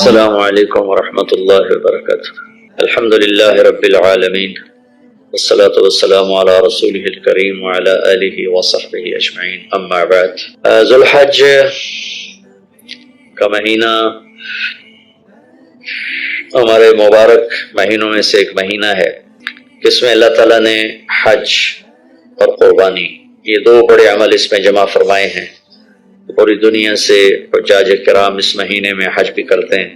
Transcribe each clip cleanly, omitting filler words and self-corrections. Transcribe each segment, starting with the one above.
السلام علیکم ورحمۃ اللہ وبرکاتہ۔ الحمد للہ رب العالمین والصلاة والسلام علی رسولہ الکریم وعلی آلہ وصحبہ اجمعین، اما بعد۔ ذو الحج کا مہینہ ہمارے مبارک مہینوں میں سے ایک مہینہ ہے جس میں اللہ تعالیٰ نے حج اور قربانی یہ دو بڑے عمل اس میں جمع فرمائے ہیں۔ پوری دنیا سے حجاج کرام اس مہینے میں حج بھی کرتے ہیں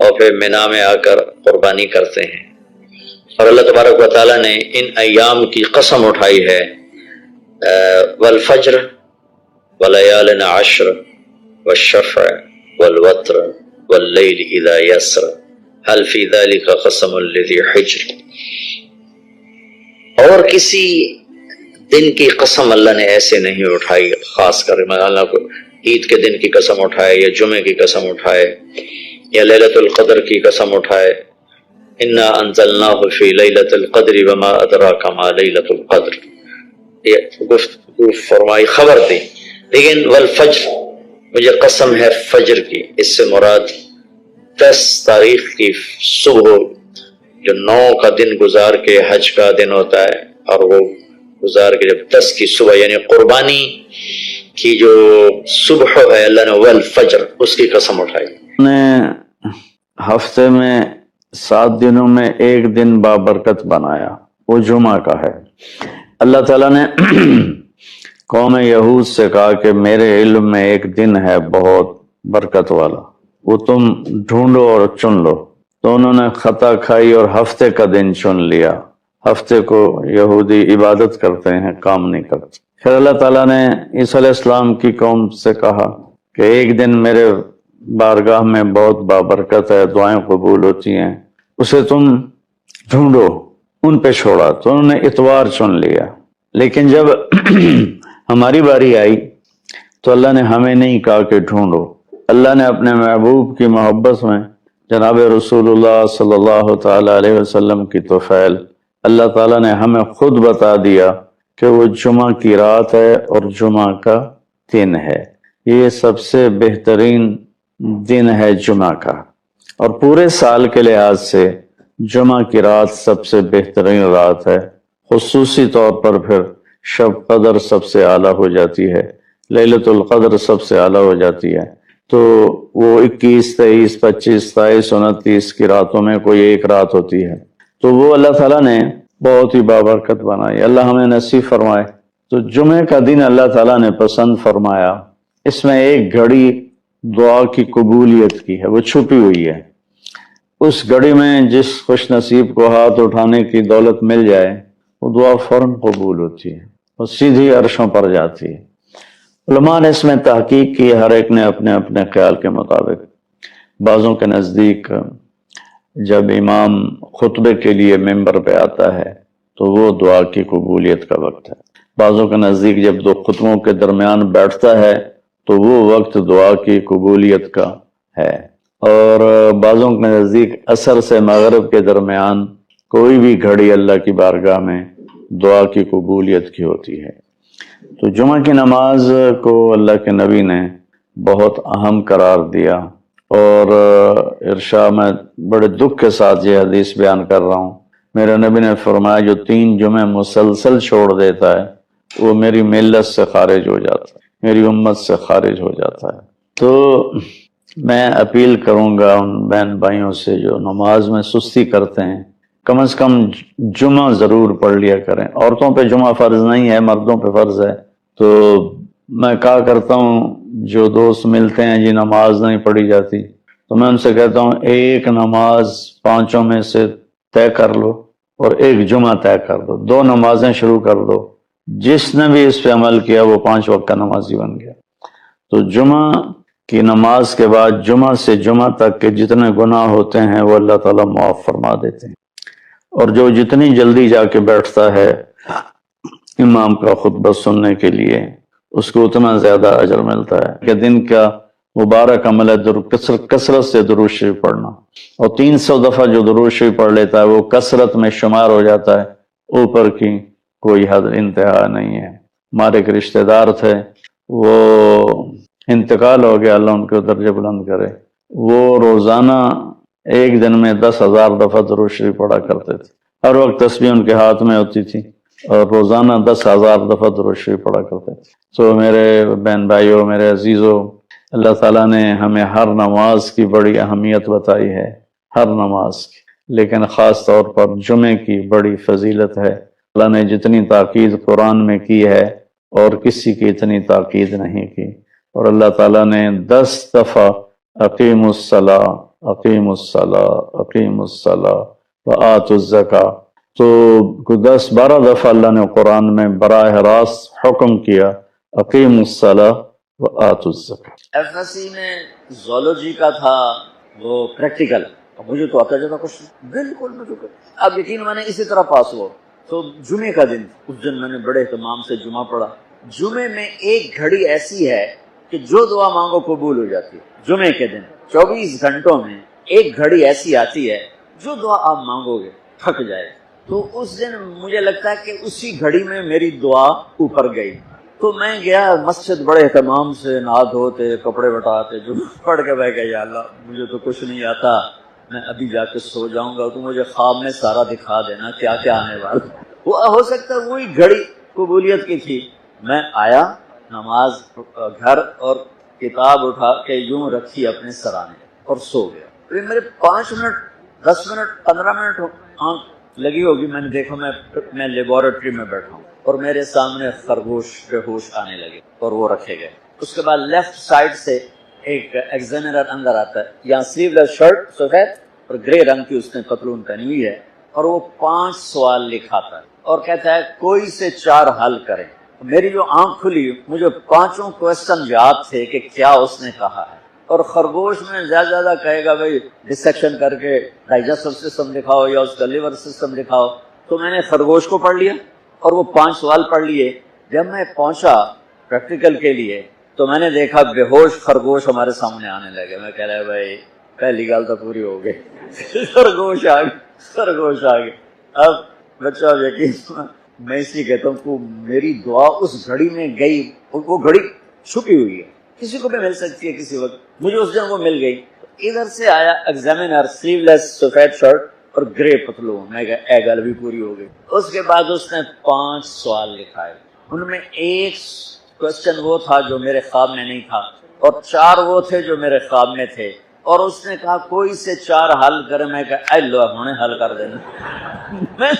اور پھر مینا میں آ کر قربانی کرتے ہیں، اور اللہ تبارک و تعالیٰ نے ان ایام کی قسم اٹھائی ہے، والفجر ولیال عشر والشفع والوتر واللیل اذا یسر هل فی ذلک قسم لذی حجر۔ اور کسی دن کی قسم اللہ نے ایسے نہیں اٹھائی، خاص کر اللہ کو عید کے دن کی قسم اٹھائے یا جمعے کی قسم اٹھائے یا لیلۃ القدر کی قسم اٹھائے، انا انزلناہ فی لیلۃ القدر وما ادراک ما لیلۃ القدر، یہ گفتگو فرمائی، خبر دی۔ لیکن والفجر، مجھے قسم ہے فجر کی، اس سے مراد 10 تاریخ کی صبح جو 9 کا دن گزار کے حج کا دن ہوتا ہے، اور وہ گزار کے جب 10 کی صبح یعنی قربانی کی جو صبح ہے، اللہ نے والفجر اس کی قسم اٹھائی۔ نے ہفتے میں 7 دنوں میں ایک دن بابرکت بنایا، وہ جمعہ کا ہے۔ اللہ تعالیٰ نے قوم یہود سے کہا کہ میرے علم میں ایک دن ہے بہت برکت والا، وہ تم ڈھونڈو اور چن لو۔ تو انہوں نے خطا کھائی اور ہفتے کا دن چن لیا۔ ہفتے کو یہودی عبادت کرتے ہیں، کام نہیں کرتے۔ پھر اللہ تعالیٰ نے عیسیٰ علیہ السلام کی قوم سے کہا کہ ایک دن میرے بارگاہ میں بہت بابرکت ہے، دعائیں قبول ہوتی ہیں، اسے تم ڈھونڈو، ان پہ چھوڑا۔ تو انہوں نے اتوار چن لیا۔ لیکن جب ہماری باری آئی تو اللہ نے ہمیں نہیں کہا کہ ڈھونڈو، اللہ نے اپنے محبوب کی محبت میں جناب رسول اللہ صلی اللہ تعالی علیہ وسلم کی توفیل، اللہ تعالیٰ نے ہمیں خود بتا دیا کہ وہ جمعہ کی رات ہے اور جمعہ کا دن ہے۔ یہ سب سے بہترین دن ہے جمعہ کا، اور پورے سال کے لحاظ سے جمعہ کی رات سب سے بہترین رات ہے۔ خصوصی طور پر پھر شب قدر سب سے اعلیٰ ہو جاتی ہے، لیلۃ القدر سب سے اعلیٰ ہو جاتی ہے۔ تو وہ 21، 23، 25، 27، 29 کی راتوں میں کوئی ایک رات ہوتی ہے، تو وہ اللہ تعالیٰ نے بہت ہی بابرکت بنائی، اللہ ہمیں نصیب فرمائے۔ تو جمعے کا دن اللہ تعالیٰ نے پسند فرمایا، اس میں ایک گھڑی دعا کی قبولیت کی ہے، وہ چھپی ہوئی ہے۔ اس گھڑی میں جس خوش نصیب کو ہاتھ اٹھانے کی دولت مل جائے، وہ دعا فوراً قبول ہوتی ہے، وہ سیدھی عرشوں پر جاتی ہے۔ علماء نے اس میں تحقیق کی، ہر ایک نے اپنے اپنے خیال کے مطابق۔ بعضوں کے نزدیک جب امام خطبے کے لیے ممبر پہ آتا ہے تو وہ دعا کی قبولیت کا وقت ہے۔ بعضوں کے نزدیک جب 2 خطبوں کے درمیان بیٹھتا ہے تو وہ وقت دعا کی قبولیت کا ہے۔ اور بعضوں کے نزدیک عصر سے مغرب کے درمیان کوئی بھی گھڑی اللہ کی بارگاہ میں دعا کی قبولیت کی ہوتی ہے۔ تو جمعہ کی نماز کو اللہ کے نبی نے بہت اہم قرار دیا، اور ارشاد میں بڑے دکھ کے ساتھ یہ حدیث بیان کر رہا ہوں۔ میرے نبی نے فرمایا جو 3 جمعے مسلسل چھوڑ دیتا ہے وہ میری ملت سے خارج ہو جاتا ہے، میری امت سے خارج ہو جاتا ہے۔ تو میں اپیل کروں گا ان بہن بھائیوں سے جو نماز میں سستی کرتے ہیں، کم از کم جمعہ ضرور پڑھ لیا کریں۔ عورتوں پہ جمعہ فرض نہیں ہے، مردوں پہ فرض ہے۔ تو میں کہا کرتا ہوں جو دوست ملتے ہیں جی نماز نہیں پڑھی جاتی، تو میں ان سے کہتا ہوں ایک نماز 5 میں سے طے کر لو اور ایک جمعہ طے کر دو، 2 نمازیں شروع کر دو۔ جس نے بھی اس پہ عمل کیا وہ 5 وقت کا نمازی بن گیا۔ تو جمعہ کی نماز کے بعد جمعہ سے جمعہ تک کے جتنے گناہ ہوتے ہیں وہ اللہ تعالیٰ معاف فرما دیتے ہیں، اور جو جتنی جلدی جا کے بیٹھتا ہے امام کا خطبہ سننے کے لیے اس کو اتنا زیادہ اجر ملتا ہے کہ دن کا مبارک عمل ہے کثرت سے درود شریف پڑھنا، اور 300 دفعہ جو درود شریف پڑھ لیتا ہے وہ کثرت میں شمار ہو جاتا ہے، اوپر کی کوئی حد انتہا نہیں ہے۔ ہمارے ایک رشتہ دار تھے، وہ انتقال ہو گیا، اللہ ان کو درجہ بلند کرے۔ وہ روزانہ ایک دن میں 10,000 دفعہ درود شریف پڑھا کرتے تھے. ہر وقت تسبیح ان کے ہاتھ میں ہوتی تھی اور روزانہ 10,000 دفعہ درود شریف پڑھا کرتے تھے. تو میرے بہن بھائیوں، میرے عزیزوں، اللہ تعالیٰ نے ہمیں ہر نماز کی بڑی اہمیت بتائی ہے، ہر نماز کی، لیکن خاص طور پر جمعے کی بڑی فضیلت ہے. اللہ نے جتنی تاکید قرآن میں کی ہے اور کسی کی اتنی تاکید نہیں کی. اور اللہ تعالیٰ نے 10 دفعہ اقیم الصلاۃ، اقیم الصلاۃ، اقیم الصلاۃ وآتوا الزکاۃ، تو 10-12 دفعہ اللہ نے قرآن میں براہ راست حکم کیا اقیم الصلاۃ وآتوا الزکاۃ. ایف ایس سی میں زولوجی کا تھا وہ پریکٹیکل، مجھے تو آتا جاتا کچھ بالکل مجھے اب یقین میں نے اسی طرح پاس ہوا. تو جمعے کا دن، اس دن میں نے بڑے اہتمام سے جمعہ پڑھا. جمعے میں ایک گھڑی ایسی ہے کہ جو دعا مانگو قبول ہو جاتی ہے. جمعے کے دن 24 گھنٹوں میں ایک گھڑی ایسی آتی ہے جو دعا آپ مانگو گے تھک جائے. تو اس دن مجھے لگتا ہے کہ اسی گھڑی میں میری دعا اوپر گئی. تو میں گیا مسجد بڑے اہتمام سے، نہا دھوتے، کپڑے بٹاتے، جو پڑھ کے بیٹھ گیا، یا اللہ مجھے تو کچھ نہیں آتا، میں ابھی جا کے سو جاؤں گا، تو مجھے خواب میں سارا دکھا دینا کیا کیا آنے والا. وہ ہو سکتا ہے وہی گھڑی قبولیت کی تھی. میں آیا نماز گھر اور کتاب اٹھا کے یوں رکھی اپنے سرانے اور سو گیا. میرے 5 منٹ 10 منٹ 15 منٹ آنکھ لگی ہوگی، میں نے دیکھا میں لیبارٹری میں بیٹھا ہوں اور میرے سامنے خرگوش بے ہوش آنے لگے اور وہ رکھے گئے. اس کے بعد لیفٹ سائڈ سے ایک ایگزامینر اندر آتا ہے، یہاں سلیو لیس شرٹ سفید اور گرے رنگ کی اس نے پتلون پہنی ہوئی ہے، اور وہ 5 سوال لکھاتا ہے اور کہتا ہے کوئی سے 4 حل کریں. میری جو آنکھ کھلی، مجھے 5 کوسچن یاد تھے کہ کیا اس نے کہا ہے. اور خرگوش میں زیادہ کہے گا بھائی ڈسیکشن کر کے ڈائجسٹو سسٹم دکھاؤ یا اس کا لیور سسٹم دکھاؤ. تو میں نے خرگوش کو پڑھ لیا اور وہ 5 سوال پڑھ لیے. جب میں پہنچا پریکٹیکل کے لیے تو میں نے دیکھا بے ہوش خرگوش ہمارے سامنے آنے لگے. میں کہہ رہا بھائی پہلی گال تو پوری ہو گئی. خرگوش آ گئے. اب بچہ یقین میں اس لیے کہتا ہوں کہ میری دعا اس گھڑی میں گئی. وہ گھڑی چھپی ہوئی ہے، کسی کو بھی مل سکتی ہے کسی وقت. مجھے اس دن وہ مل گئی. ادھر سے آیا ایگزامینر، سلیو لیس سفید شرٹ اور گرے پتلون. میں کہا اے گل بھی پوری ہو گئی. اس کے بعد اس نے 5 سوال لکھائے. ان میں ایک کوسچن وہ تھا جو میرے خواب میں نہیں تھا اور 4 وہ تھے جو میرے خواب میں تھے. اور اس نے کہا کوئی سے 4 حل کرے. میں کہا اے لو ہمیں حل کر دینا. میں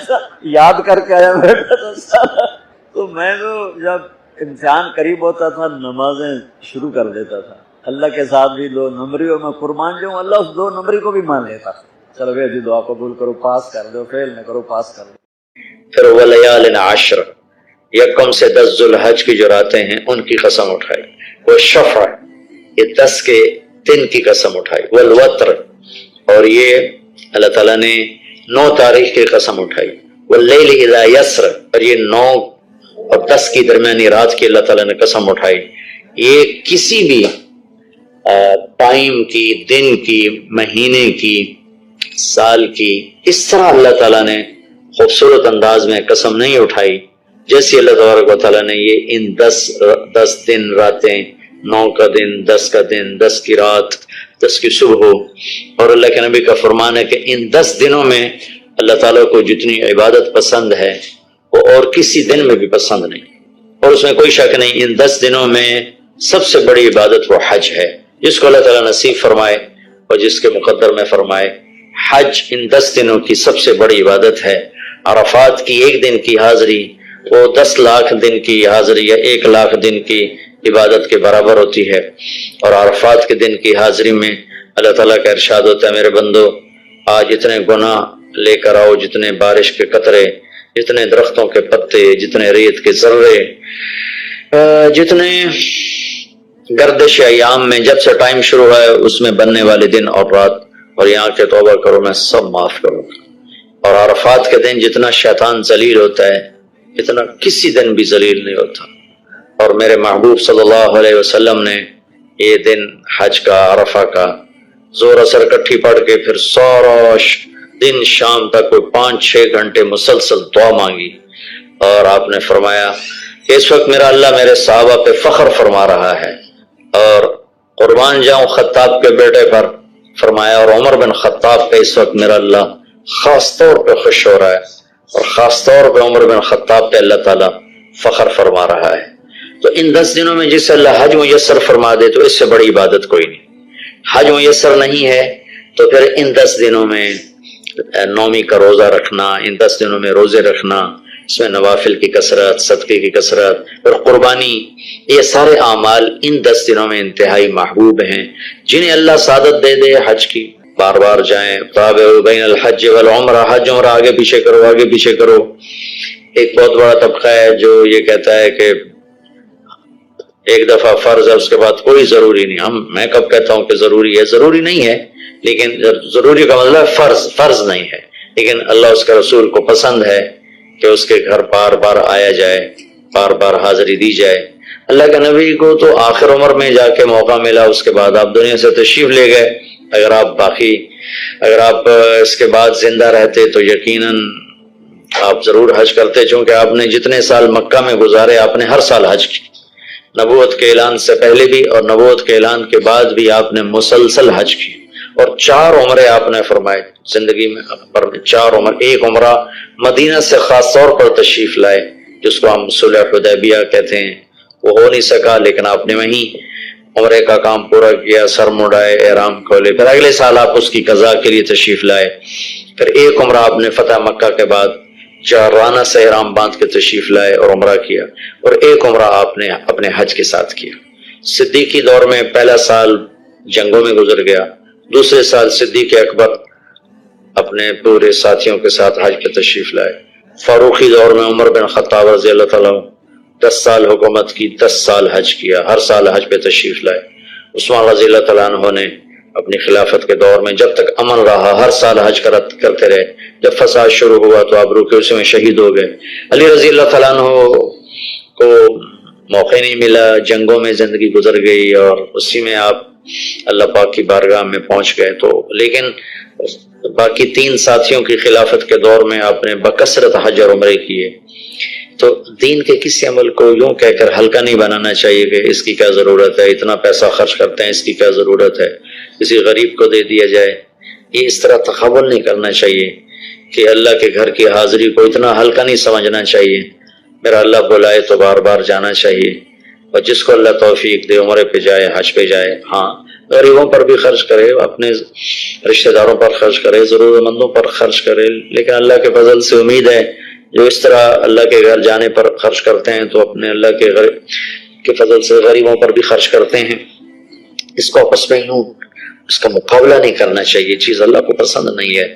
یاد کر کے آیا بیٹھا تھا سارا. تو میں تو جب امتحان قریب ہوتا تھا نمازیں شروع کر دیتا تھا. اللہ کے ساتھ بھی 2 نمبریوں میں قربان جاؤں. اللہ اس 2 نمبری کو بھی مان لیتا. چلو بھائی دعا قبول کرو، پاس کر دو، فیل نہ کرو، پاس کر دو. پھر ولیال عشر، یکم سے 10 ذوالحج کی جو راتیں ہیں ان کی قسم اٹھائی. وہ شفع، یہ 10 کے دن کی قسم اٹھائی. والوتر، اور یہ اللہ تعالیٰ نے 9 تاریخ کی قسم اٹھائی. واللیل اذا یسر، اور یہ 9 اور 10 کی درمیانی رات کی اللہ تعالیٰ نے قسم اٹھائی. یہ کسی بھی ٹائم کی، دن کی، مہینے کی، سال کی اس طرح اللہ تعالیٰ نے خوبصورت انداز میں قسم نہیں اٹھائی جیسی اللہ تبارک و تعالیٰ نے یہ ان 10 دن راتیں، 9 کا دن، 10 کا دن، 10 کی رات، 10 کی صبح ہو. اور اللہ کے نبی کا فرمان ہے کہ ان 10 دنوں میں اللہ تعالیٰ کو جتنی عبادت پسند ہے وہ اور کسی دن میں بھی پسند نہیں. اور اس میں کوئی شک نہیں ان 10 دنوں میں سب سے بڑی عبادت وہ حج ہے، جس کو اللہ تعالیٰ نصیب فرمائے اور جس کے مقدر میں فرمائے. حج ان 10 دنوں کی سب سے بڑی عبادت ہے. عرفات کی 1 دن کی حاضری وہ 10 لاکھ دن کی حاضری یا 1 لاکھ دن کی عبادت کے برابر ہوتی ہے. اور عرفات کے دن کی حاضری میں اللہ تعالیٰ کا ارشاد ہوتا ہے، میرے بندو آج جتنے گناہ لے کر آؤ، جتنے بارش کے قطرے، جتنے درختوں کے پتے، جتنے ریت کے ذرے، جتنے گردش ایام میں جب سے ٹائم شروع ہے اس میں بننے والے دن اور رات، اور یہاں کے توبہ کرو میں سب معاف کروں گا. اور عرفات کے دن جتنا شیطان ذلیل ہوتا ہے اتنا کسی دن بھی ذلیل نہیں ہوتا. اور میرے محبوب صلی اللہ علیہ وسلم نے یہ دن حج کا، عرفہ کا زور اثر کٹھی پڑھ کے پھر سارا دن شام تک کوئی 5-6 گھنٹے مسلسل دعا مانگی. اور آپ نے فرمایا کہ اس وقت میرا اللہ میرے صحابہ پہ فخر فرما رہا ہے، اور قربان جاؤں خطاب کے بیٹے پر فرمایا اور عمر بن خطاب پہ اس وقت میرا اللہ خاص طور پہ خوش ہو رہا ہے اور خاص طور پہ عمر بن خطاب پہ اللہ تعالیٰ فخر فرما رہا ہے. تو ان 10 دنوں میں جس سے اللہ حج میسر فرما دے تو اس سے بڑی عبادت کوئی نہیں. حج میسر نہیں ہے تو پھر ان 10 دنوں میں نومی کا روزہ رکھنا، ان 10 دنوں میں روزے رکھنا، اس میں نوافل کی کثرت، صدقے کی کثرت اور قربانی، یہ سارے اعمال ان 10 دنوں میں انتہائی محبوب ہیں. جنہیں اللہ سعادت دے دے حج کی، بار بار جائیں. تابعوا بین الحج والعمرہ، حج عمرہ آگے پیچھے کرو، آگے پیچھے کرو. ایک بہت بڑا طبقہ ہے جو یہ کہتا ہے کہ ایک دفعہ فرض ہے اس کے بعد کوئی ضروری نہیں. میں کب کہتا ہوں کہ ضروری ہے؟ ضروری نہیں ہے، لیکن ضروری کا مطلب فرض نہیں ہے، لیکن اللہ اس کے رسول کو پسند ہے کہ اس کے گھر بار بار آیا جائے، بار بار حاضری دی جائے. اللہ کے نبی کو تو آخر عمر میں جا کے موقع ملا، اس کے بعد آپ دنیا سے تشریف لے گئے. اگر آپ اس کے بعد زندہ رہتے تو یقیناً آپ ضرور حج کرتے، چونکہ آپ نے جتنے سال مکہ میں گزارے آپ نے ہر سال حج کی. نبوت کے اعلان سے پہلے بھی اور نبوت کے اعلان کے بعد بھی آپ نے مسلسل حج کی، اور 4 عمرے آپ نے فرمائے زندگی میں. 4 عمر، ایک عمرہ مدینہ سے خاص طور پر تشریف لائے جس کو ہم صلح حدیبیہ کہتے ہیں. وہ ہو نہیں سکا لیکن آپ نے وہیں عمرے کا کام پورا کیا، سر مڑائے، احرام کھولے. پھر اگلے سال آپ اس کی قضاء کے لیے تشریف لائے. پھر ایک عمرہ آپ نے فتح مکہ کے بعد جارانہ سے احرام باندھ کے تشریف لائے اور عمرہ کیا، اور ایک عمرہ آپ نے اپنے حج کے ساتھ کیا. صدیقی دور میں پہلا سال جنگوں میں گزر گیا، دوسرے سال صدیق اکبر اپنے پورے ساتھیوں کے ساتھ حج پہ تشریف لائے. فاروقی دور میں عمر بن خطاب رضی اللہ تعالیٰ 10 سال حکومت کی، 10 سال حج کیا، ہر سال حج پہ تشریف لائے. عثمان رضی اللہ تعالیٰ عنہ نے اپنی خلافت کے دور میں جب تک امن رہا ہر سال حج کرتے رہے. جب فساد شروع ہوا تو آپ رکے اسی میں شہید ہو گئے. علی رضی اللہ تعالیٰ عنہ کو موقع نہیں ملا، جنگوں میں زندگی گزر گئی اور اسی میں آپ اللہ پاک کی بارگاہ میں پہنچ گئے. تو لیکن باقی 3 ساتھیوں کی خلافت کے دور میں آپ نے بکثرت حج اور عمرے کیے. تو دین کے کسی عمل کو یوں کہہ کر ہلکا نہیں بنانا چاہیے کہ اس کی کیا ضرورت ہے، اتنا پیسہ خرچ کرتے ہیں، اس کی کیا ضرورت ہے، کسی غریب کو دے دیا جائے. یہ اس طرح تخول نہیں کرنا چاہیے کہ اللہ کے گھر کی حاضری کو اتنا ہلکا نہیں سمجھنا چاہیے. میرا اللہ بلائے تو بار بار جانا چاہیے، اور جس کو اللہ توفیق دے عمرے پہ جائے، حج پہ جائے. ہاں غریبوں پر بھی خرچ کرے، اپنے رشتہ داروں پر خرچ کرے، ضرورت مندوں پر خرچ کرے، لیکن اللہ کے فضل سے امید ہے جو اس طرح اللہ کے گھر جانے پر خرچ کرتے ہیں تو اپنے اللہ کے فضل سے غریبوں پر بھی خرچ کرتے ہیں. اس کو آپس میں یوں اس کا مقابلہ نہیں کرنا چاہیے، چیز اللہ کو پسند نہیں ہے.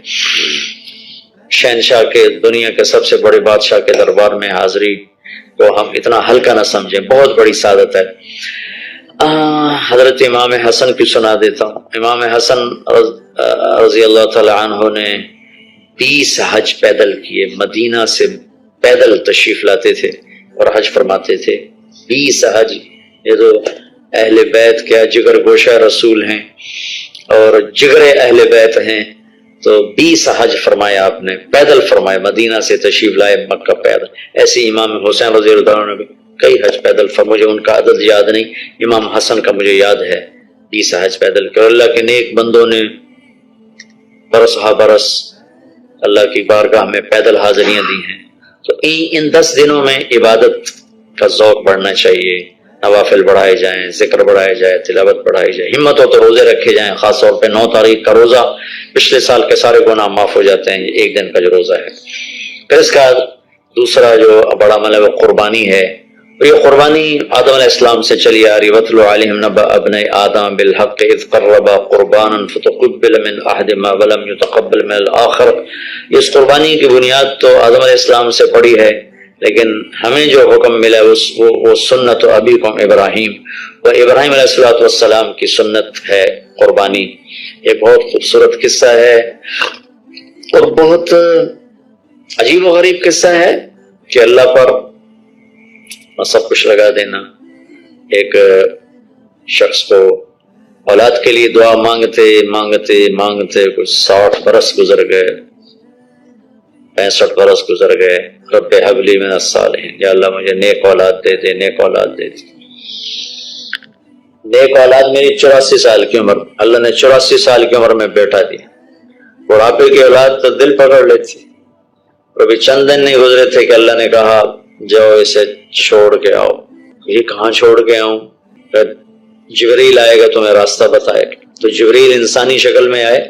شہنشاہ کے، دنیا کے سب سے بڑے بادشاہ کے دربار میں حاضری کو ہم اتنا ہلکا نہ سمجھیں، بہت بڑی سعادت ہے. حضرت امام حسن کی سنا دیتا ہوں. امام حسن رضی اللہ تعالی عنہ نے 20 حج پیدل کیے، مدینہ سے پیدل تشریف لاتے تھے اور حج فرماتے تھے. 20 حج. یہ تو اہل بیت کیا جگر گوشہ رسول ہیں اور جگر اہل بیت ہیں. تو 20 حج فرمایا آپ نے، پیدل فرمایا، مدینہ سے تشریف لائے مکہ پیدل. ایسے امام حسین رضی اللہ عنہ نے بھی کئی حج پیدل فرمایا، مجھے ان کا عدد یاد نہیں، امام حسن کا مجھے یاد ہے. 20 حج پیدل کر اللہ کے نیک بندوں نے برس ہا برس اللہ کی بارگاہ میں پیدل حاضریاں دی ہیں. تو ان 10 دنوں میں عبادت کا ذوق بڑھنا چاہیے، نوافل بڑھائے جائیں، ذکر بڑھائے جائے، تلاوت بڑھائی جائے. ہمت ہو تو روزے رکھے جائیں، خاص طور پہ 9 تاریخ کا روزہ پچھلے سال کے سارے گناہ معاف ہو جاتے ہیں ایک دن کا جو روزہ ہے. پھر اس کا دوسرا جو بڑا عمل ہے وہ قربانی ہے. یہ قربانی آدم علیہ السلام سے چلی آ رہی. وَاتْلُ عَلَيْهِمْ نَبَأَ ابْنَيْ آدَمَ بِالْحَقِّ إِذْ قَرَّبَا قُرْبَانًا فَتُقُبِّلَ مِنْ أَحَدِهِمَا وَلَمْ يُتَقَبَّلْ مِنَ الْآخَرِ. اس قربانی کی بنیاد تو آدم علیہ السلام سے پڑی ہے، لیکن ہمیں جو حکم ملا وہ سنت ابیکم ابراہیم، وہ ابراہیم علیہ السلام کی سنت ہے قربانی. یہ بہت خوبصورت قصہ ہے اور بہت عجیب و غریب قصہ ہے کہ اللہ پر سب کچھ لگا دینا. ایک شخص کو اولاد کے لیے دعا مانگتے مانگتے مانگتے کچھ 60 برس گزر گئے، 65 برس گزر گئے. رب ہب لی من الصالحین، یا اللہ مجھے نیک اولاد دے دے، نیک اولاد دے دے. نیک اولاد میری 84 سال کی عمر، اللہ نے 84 سال کی عمر میں بیٹا دیا. بڑھاپے کی اولاد تو دل پکڑ لیتی. اور ابھی چند دن نہیں گزرے تھے کہ اللہ نے کہا جاؤ اسے چھوڑ کے آؤ. یہ کہاں چھوڑ کے آؤں؟ جبریل آئے گا تمہیں راستہ بتائے گا. تو جبریل انسانی شکل میں آئے،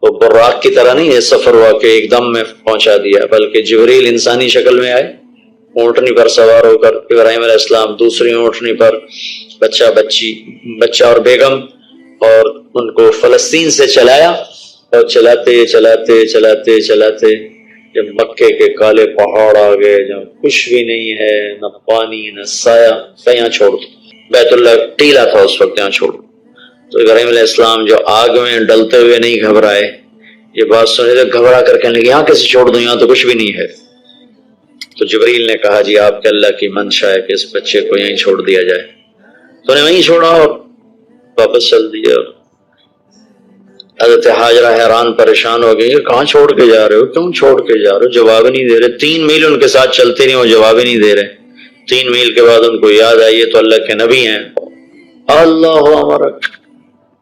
وہ براق کی طرح نہیں ہے سفر ہوا کہ ایک دم میں پہنچا دیا، بلکہ جبریل انسانی شکل میں آئے، اونٹنی پر سوار ہو کر. ابراہیم علیہ السلام دوسری اونٹنی پر، بچہ اور بیگم، اور ان کو فلسطین سے چلایا. اور چلاتے چلاتے چلاتے چلاتے جب مکے کے کالے پہاڑ آ گئے جہاں کچھ بھی نہیں ہے، نہ پانی نہ سایہ، یہاں چھوڑ دو. بیت اللہ ٹیلا تھا اس وقت، یہاں چھوڑ دو. تو ابراہیم علیہ السلام جو آگ میں ڈلتے ہوئے نہیں گھبرائے، یہ بات سنے تو گھبرا کر کہنے لگے یہاں کیسے چھوڑ دوں، یہاں تو کچھ بھی نہیں ہے. تو جبریل نے کہا جی آپ کے اللہ کی منشا ہے کہ اس بچے کو یہیں چھوڑ دیا جائے. تو نے وہیں چھوڑا اور واپس چل دیا. حضرت ہاجرہ حیران پریشان ہو گئی، کہاں چھوڑ کے جا رہے ہو، کیوں چھوڑ کے جا رہے ہو؟ جواب نہیں دے رہے. 3 میل ان کے ساتھ چلتے نہیں، وہ جواب ہی نہیں دے رہے. 3 میل کے بعد ان کو یاد آئی یہ تو اللہ کے نبی ہیں. اللہ امرک،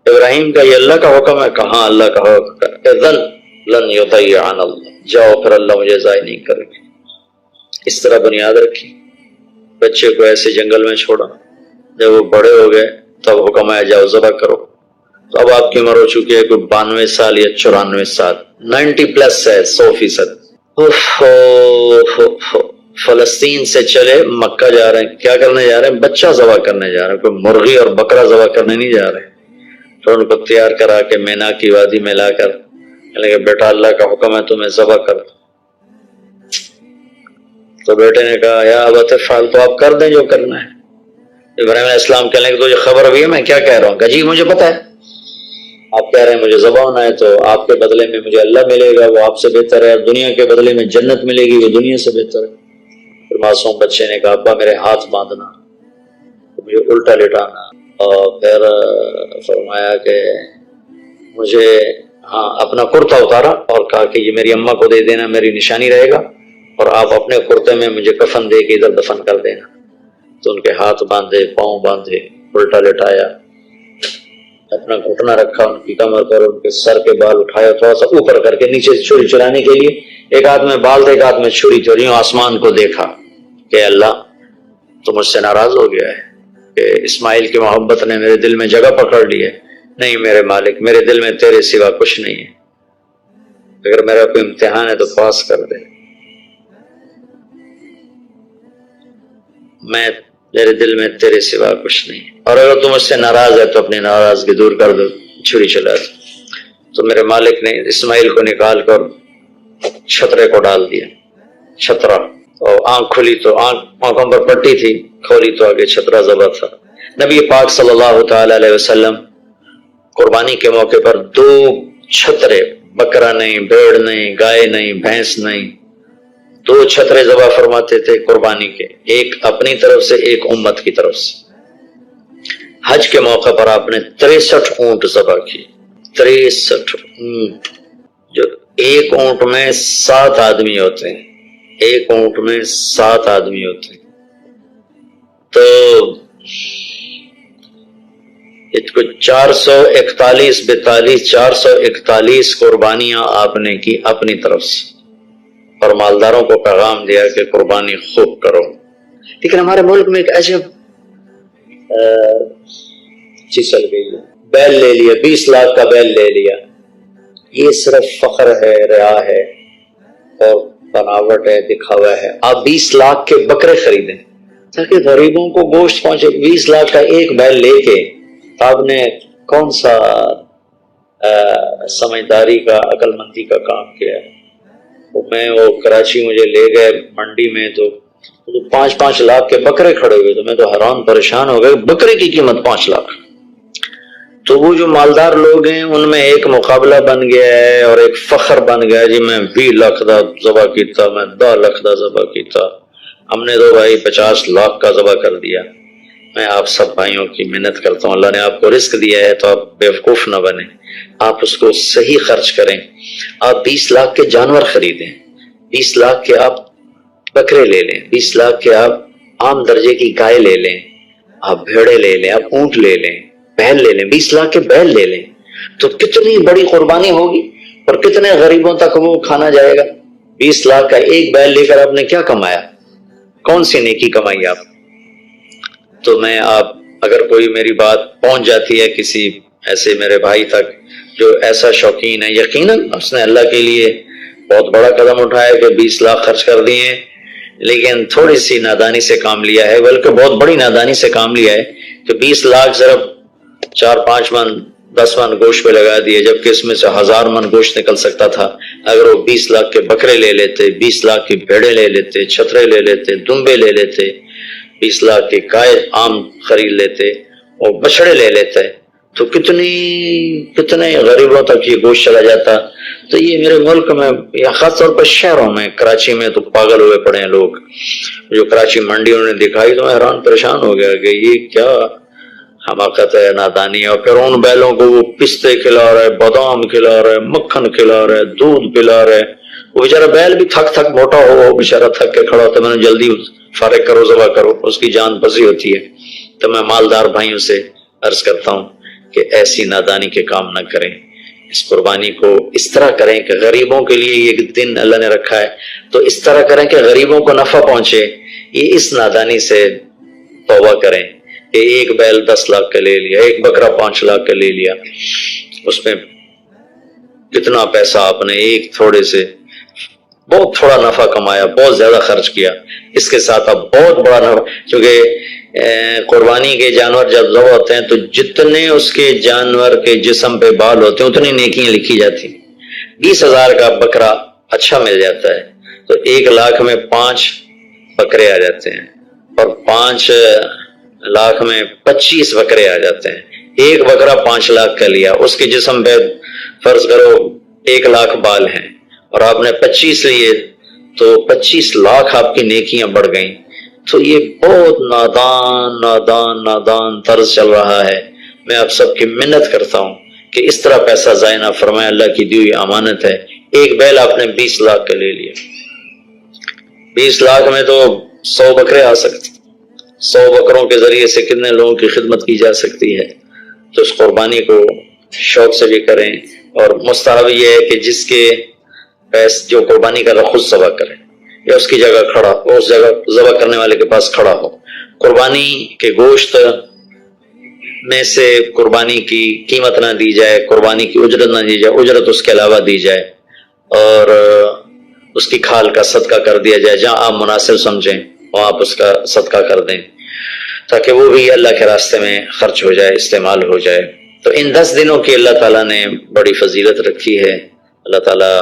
ابراہیم کا یہ اللہ کا حکم ہے. کہاں اللہ کا حکم ہے؟ اذن لن یضیعن اللہ، جاؤ پھر اللہ مجھے ضائع نہیں کرے گا. اس طرح بنیاد رکھی، بچے کو ایسے جنگل میں چھوڑا. جب وہ بڑے ہو گئے تب حکم آیا جاؤ ذبح کرو. تو اب آپ کی عمر ہو چکی ہے کوئی 92 سال یا 94 سال، 90 پلس ہے، 100%. فلسطین سے چلے مکہ جا رہے ہیں. کیا کرنے جا رہے ہیں؟ بچہ ذبح کرنے جا رہے ہیں. کوئی مرغی اور بکرا ذبح کرنے نہیں جا رہے. تو ان کو تیار کرا کے مینا کی وادی میں لا کر کہ بیٹا اللہ کا حکم ہے تمہیں ذبح کر. تو بیٹے نے کہا یا ابت افعل، تو آپ کر دیں جو کرنا ہے. ابراہیم علیہ السلام کہنے لگے تو یہ خبر ابھی ہے میں کیا کہہ رہا ہوں؟ کہ جی مجھے پتا ہے، آپ کہہ رہے ہیں مجھے ذبح ہونا ہے، تو آپ کے بدلے میں مجھے اللہ ملے گا، وہ آپ سے بہتر ہے، اور دنیا کے بدلے میں جنت ملے گی، وہ دنیا سے بہتر ہے. پھر معصوم بچے نے کہا ابا میرے ہاتھ باندھنا، مجھے الٹا لٹانا، اور پھر فرمایا کہ مجھے اپنا کرتا اتارا اور کہا کہ یہ میری اماں کو دے دینا، میری نشانی رہے گا، اور آپ اپنے کرتے میں مجھے کفن دے کے ادھر دفن کر دینا. تو ان کے ہاتھ باندھے، پاؤں باندھے، الٹا لٹایا، اپنا گھٹنا رکھا ان کی کمر پر، ان کے سر کے بال اٹھایا تھوڑا سا اوپر کر کے نیچے سے چھری چلانے کے لیے. ایک ہاتھ میں بال تھے، ایک ہاتھ میں چھری تھی، اور آسمان کو دیکھا کہ اللہ تو مجھ سے ناراض ہو گیا ہے کہ اسماعیل کی محبت نے میرے دل میں جگہ پکڑ لی ہے. نہیں میرے مالک، میرے دل میں تیرے سوا کچھ نہیں ہے، اگر میرا کوئی امتحان ہے تو پاس کر دے. میرے دل میں تیرے سوا کچھ نہیں، اور اگر تم مجھ سے ناراض ہے تو اپنی ناراضگی دور کر دو، چھری چلا دو. تو میرے مالک نے اسماعیل کو نکال کر چھترے کو ڈال دیا، چھترا، اور آنکھ کھلی تو آنکھوں پر پٹی تھی، کھولی تو آگے چھترا ذبح تھا. نبی پاک صلی اللہ تعالی علیہ وسلم قربانی کے موقع پر 2 چھترے، بکرا نہیں، بھیڑ نہیں، گائے نہیں، بھینس نہیں، 2 چھترے ذبح فرماتے تھے قربانی کے، ایک اپنی طرف سے ایک امت کی طرف سے. حج کے موقع پر آپ نے 63 اونٹ ذبح کی. 63 اونٹ، جو ایک اونٹ میں 7 آدمی ہوتے ہیں، ایک اونٹ میں 7 آدمی ہوتے ہیں. تو اس کو 441 قربانیاں آپ نے کی اپنی طرف سے، اور مالداروں کو پیغام دیا کہ قربانی خوب کرو. لیکن ہمارے ملک میں ایک عجب چیز چل گئی ہے، بیل لے لیا، 20 لاکھ کا بیل لے لیا. یہ صرف فخر ہے، ریا ہے، اور بناوٹ ہے، دکھاوا ہے. آپ 20 لاکھ کے بکرے خریدیں تاکہ غریبوں کو گوشت پہنچے. 20 لاکھ کا ایک بیل لے کے آپ نے کون سا سمجھداری کا، عقل مندی کا کام کیا ہے؟ وہ کراچی مجھے لے گئے منڈی میں، تو 5-5 لاکھ کے بکرے کھڑے ہوئے، تو میں تو حیران پریشان ہو گئے، بکرے کی قیمت 5 لاکھ. تو وہ جو مالدار لوگ ہیں ان میں ایک مقابلہ بن گیا ہے اور ایک فخر بن گیا، جی میں 20 لاکھ کا ذبح کیتا، میں 10 لاکھ کا ذبح کیتا، ہم نے تو بھائی 50 لاکھ کا ذبح کر دیا. میں آپ سب بھائیوں کی محنت کرتا ہوں، اللہ نے آپ کو رزق دیا ہے تو آپ بیوقوف نہ بنیں، آپ اس کو صحیح خرچ کریں. آپ 20 لاکھ کے جانور خریدیں، 20 لاکھ کے آپ بکرے لے لیں، 20 لاکھ کے آپ عام درجے کی گائے لے لیں، آپ بھیڑے لے لیں, آپ اونٹ لے لیں, بیل لے لیں, 20 لاکھ کے بیل لے لیں, تو کتنی بڑی قربانی ہوگی اور کتنے غریبوں تک وہ کھانا جائے گا. 20 لاکھ کا ایک بیل لے کر آپ نے کیا کمایا, کون سی نیکی کمائی آپ. تو میں آپ اگر کوئی میری بات پہنچ جاتی ہے کسی ایسے میرے بھائی تک جو ایسا شوقین ہے, یقیناً اس نے اللہ کے لیے بہت بڑا قدم اٹھایا کہ 20 لاکھ خرچ کر دیے ہیں, لیکن تھوڑی سی نادانی سے کام لیا ہے, بلکہ بہت بڑی نادانی سے کام لیا ہے کہ 20 لاکھ صرف 4-5 من 10 من گوشت پہ لگا دیے, جبکہ اس میں سے 1000 من گوشت نکل سکتا تھا اگر وہ 20 لاکھ کے بکرے لے لیتے, 20 لاکھ کی بھیڑے لے لیتے, چھترے لے لیتے, دمبے لے لیتے, 20 لاکھ کے گائے عام خرید لیتے اور بچڑے لے لیتے, تو کتنے غریبوں تک یہ گوشت چلا جاتا. تو یہ میرے ملک میں یا خاص طور پر شہروں میں, کراچی میں تو پاگل ہوئے پڑے ہیں لوگ. جو کراچی منڈی انہوں نے دکھائی تو میں حیران پریشان ہو گیا کہ یہ کیا حماقت ہے, نادانی ہے. اور پھر ان بیلوں کو وہ پستے کھلا رہا ہے, بادام کھلا رہا ہے, مکھن کھلا رہا ہے, دودھ پلا رہا ہے. وہ بیچارہ بیل بھی تھک موٹا ہو, بیچارہ تھک کے کھڑا ہوتا ہے, میں نے جلدی فارغ کرو, ذبح کرو, اس کی جان بسی ہوتی ہے. تو میں مالدار بھائیوں سے عرض کرتا ہوں کہ ایسی نادانی کے کام نہ کریں. اس قربانی کو اس طرح کریں کہ غریبوں کے لیے ایک دن اللہ نے رکھا ہے, تو اس طرح کریں کہ غریبوں کو نفع پہنچے. یہ اس نادانی سے توبہ کریں کہ ایک بیل 10 لاکھ کا لے لیا, ایک بکرا 5 لاکھ کا لے لیا, اس میں کتنا پیسہ آپ نے ایک تھوڑے سے بہت تھوڑا نفع کمایا, بہت زیادہ خرچ کیا. اس کے ساتھ اب بہت بڑا نفع, کیونکہ قربانی کے جانور جب ذبح ہوتے ہیں تو جتنے اس کے جانور کے جسم پہ بال ہوتے ہیں اتنی نیکیاں لکھی جاتی. 20,000 کا بکرا اچھا مل جاتا ہے تو 1 لاکھ میں 5 بکرے آ جاتے ہیں, اور 5 لاکھ میں 25 بکرے آ جاتے ہیں. ایک بکرا 5 لاکھ کا لیا, اس کے جسم پہ فرض کرو 1 لاکھ بال ہیں اور آپ نے 25 لیے تو 25 لاکھ آپ کی نیکیاں بڑھ گئیں. تو یہ بہت نادان طرز چل رہا ہے. میں آپ سب کی منت کرتا ہوں کہ اس طرح پیسہ ضائع نہ فرمائے, اللہ کی دی ہوئی امانت ہے. ایک بیل آپ نے 20 لاکھ کا لے لیا, 20 لاکھ میں تو 100 بکرے آ سکتے, 100 بکروں کے ذریعے سے کتنے لوگوں کی خدمت کی جا سکتی ہے. تو اس قربانی کو شوق سے بھی کریں, اور مستحب یہ ہے کہ جس کے پیسے جو قربانی کر رہا خود ذبح کرے یا اس کی جگہ کھڑا ہو, اس جگہ ذبح کرنے والے کے پاس کھڑا ہو. قربانی کے گوشت میں سے قربانی کی قیمت نہ دی جائے, قربانی کی اجرت نہ دی جائے, اجرت اس کے علاوہ دی جائے, اور اس کی کھال کا صدقہ کر دیا جائے. جہاں آپ مناسب سمجھیں وہاں آپ اس کا صدقہ کر دیں تاکہ وہ بھی اللہ کے راستے میں خرچ ہو جائے, استعمال ہو جائے. تو ان 10 دنوں کی اللہ تعالیٰ نے بڑی فضیلت رکھی ہے. اللہ تعالیٰ